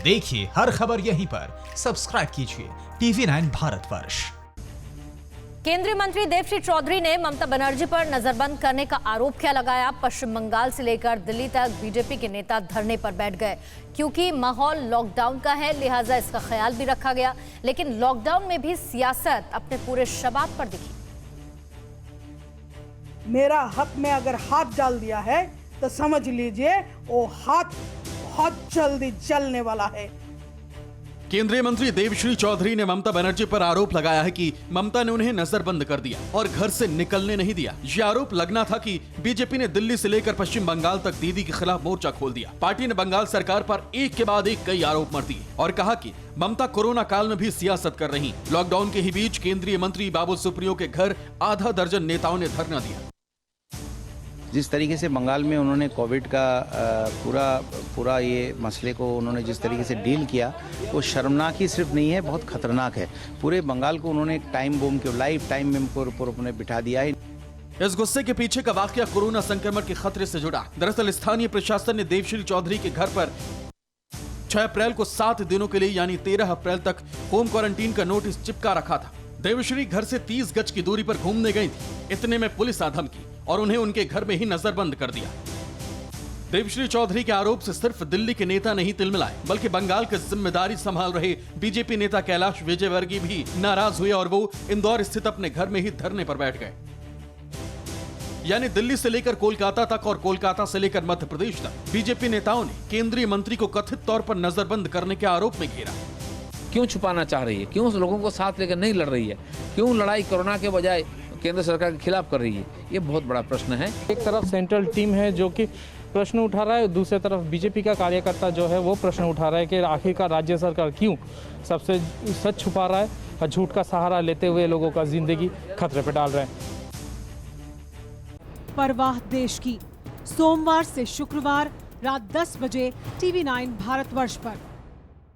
देखिए हर खबर यहीं पर। सब्सक्राइब कीजिए TV9 भारतवर्ष। केंद्रीय मंत्री देवश्री चौधरी ने ममता बनर्जी पर नजरबंद करने का आरोप क्या लगाया। पश्चिम बंगाल से लेकर दिल्ली तक बीजेपी के नेता धरने पर बैठ गए क्योंकि माहौल लॉकडाउन का है, लिहाजा इसका ख्याल भी रखा गया। लेकिन लॉकडाउन में भी सियासत अपने पूरे शबाब पर दिखी। मेरा हक में अगर हाथ डाल दिया है तो समझ लीजिए वो हाथ बहुत जल्दी जलने वाला है। केंद्रीय मंत्री देवश्री चौधरी ने ममता बनर्जी पर आरोप लगाया है कि ममता ने उन्हें नजरबंद कर दिया और घर से निकलने नहीं दिया। ये आरोप लगना था कि बीजेपी ने दिल्ली से लेकर पश्चिम बंगाल तक दीदी के खिलाफ मोर्चा खोल दिया। पार्टी ने बंगाल सरकार पर एक के बाद एक कई आरोप मर दिए और कहा कि ममता कोरोना काल में भी सियासत कर रही। लॉकडाउन के ही बीच केंद्रीय मंत्री बाबुल सुप्रियो के घर आधा दर्जन नेताओं ने धरना दिया। जिस तरीके से बंगाल में उन्होंने कोविड का पूरा ये मसले को उन्होंने जिस तरीके से डील किया वो शर्मनाक ही सिर्फ नहीं है, बहुत खतरनाक है। पूरे बंगाल को उन्होंने एक टाइम बम के लाइफ टाइम में उन्होंने बिठा दिया है। इस गुस्से के पीछे का वाकया कोरोना संक्रमण के खतरे से जुड़ा। दरअसल स्थानीय प्रशासन ने देवश्री चौधरी के घर पर 6 अप्रैल को 7 दिनों के लिए यानी 13 अप्रैल तक होम क्वारंटीन का नोटिस चिपका रखा था। देवश्री घर से 30 गज की दूरी पर घूमने गई थी। इतने में पुलिस आ धमकी और उन्हें उनके घर में ही नजरबंद कर दिया। देवश्री चौधरी के आरोप से सिर्फ दिल्ली के नेता नहीं तिलमिलाए, बल्कि बंगाल की जिम्मेदारी संभाल रहे बीजेपी नेता कैलाश विजयवर्गीय भी नाराज हुए और वो इंदौर स्थित अपने घर में ही धरने पर बैठ गए। यानी दिल्ली से लेकर कोलकाता तक और कोलकाता से लेकर मध्य प्रदेश तक बीजेपी नेताओं ने केंद्रीय मंत्री को कथित तौर पर नजरबंद करने के आरोप में घेरा। क्यों छुपाना चाह रही है? क्यों लोगों को साथ लेकर नहीं लड़ रही है? क्यों लड़ाई कोरोना के बजाय केंद्र सरकार के खिलाफ कर रही है? ये बहुत बड़ा प्रश्न है। एक तरफ सेंट्रल टीम है जो कि प्रश्न उठा रहा है, दूसरी तरफ बीजेपी का कार्यकर्ता जो है वो प्रश्न उठा रहा है कि आखिरकार राज्य सरकार क्यों सबसे सच छुपा रहा है और झूठ का सहारा लेते हुए लोगों का जिंदगी खतरे पर डाल रहे हैं। परवाह देश की, सोमवार से शुक्रवार रात 10 बजे TV9 भारतवर्ष पर।